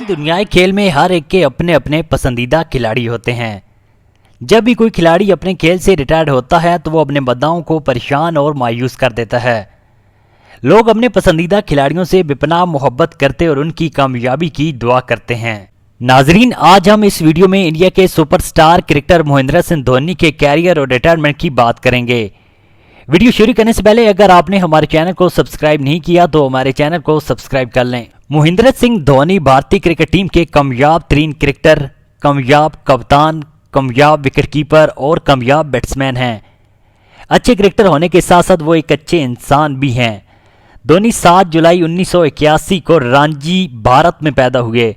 दुनियाई खेल में हर एक के अपने अपने पसंदीदा खिलाड़ी होते हैं। जब भी कोई खिलाड़ी अपने खेल से रिटायर्ड होता है तो वो अपने मद्दाओं को परेशान और मायूस कर देता है। लोग अपने पसंदीदा खिलाड़ियों से बेपनाह मोहब्बत करते और उनकी कामयाबी की दुआ करते हैं। नाजरीन, आज हम इस वीडियो में इंडिया के सुपरस्टार क्रिकेटर महेंद्र सिंह धोनी के कैरियर और रिटायरमेंट की बात करेंगे। वीडियो शुरू करने से पहले अगर आपने हमारे चैनल को सब्सक्राइब नहीं किया तो हमारे चैनल को सब्सक्राइब कर लें। महेंद्र सिंह धोनी भारतीय क्रिकेट टीम के कामयाब तरीन क्रिकेटर, कामयाब कप्तान, कामयाब विकेटकीपर और कामयाब बैट्समैन हैं। अच्छे क्रिकेटर होने के साथ साथ वो एक अच्छे इंसान भी हैं। धोनी 7 जुलाई 1981 को रांची, भारत में पैदा हुए।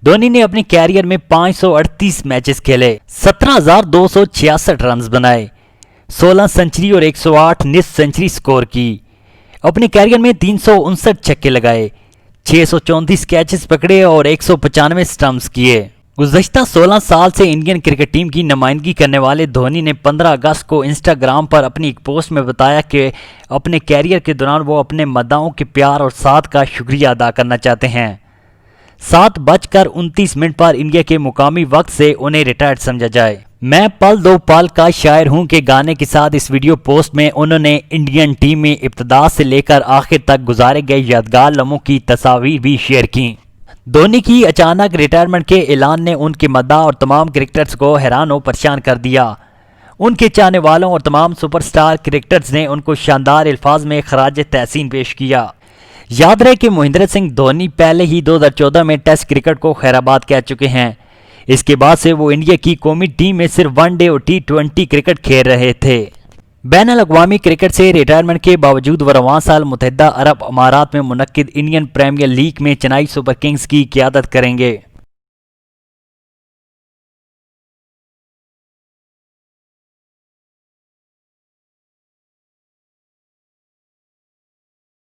धोनी ने अपने कैरियर में 538 मैचेस खेले, 17,266 रन बनाए, 16 सेंचुरी और 108 निस सेंचुरी स्कोर की। अपने कैरियर में 359 छक्के लगाए, 634 कैचेस पकड़े और 195 स्टंप्स किए। गुज़श्ता 16 साल से इंडियन क्रिकेट टीम की नुमाइंदगी करने वाले धोनी ने 15 अगस्त को इंस्टाग्राम पर अपनी एक पोस्ट में बताया कि अपने कैरियर के दौरान वो अपने मद्दाओं के प्यार और साथ का शुक्रिया अदा करना चाहते हैं। 7:29 पर इंडिया के मुकामी वक्त से उन्हें रिटायर्ड समझा जाए। मैं पल दो पल का शायर हूं के गाने के साथ इस वीडियो पोस्ट में उन्होंने इंडियन टीम में इब्तिदा से लेकर आखिर तक गुजारे गए यादगार लम्हों की तस्वीर भी शेयर की। धोनी की अचानक रिटायरमेंट के ऐलान ने उनके मद्दा और तमाम क्रिकेटर्स को हैरान और परेशान कर दिया। उनके चाहने वालों और तमाम सुपरस्टार क्रिकेटर्स ने उनको शानदार अल्फाज में खराज तहसीन पेश किया। याद रहे कि महेंद्र सिंह धोनी पहले ही 2014 में टेस्ट क्रिकेट को खैराबाद कह चुके हैं। इसके बाद से वो इंडिया की कौमी टीम में सिर्फ वनडे और T20 क्रिकेट खेल रहे थे। बैनुल अक़वामी क्रिकेट से रिटायरमेंट के बावजूद वो रवां साल मुत्तहिदा अरब अमारात में मुनक्किद इंडियन प्रीमियर लीग में चेन्नई सुपर किंग्स की क़ियादत करेंगे।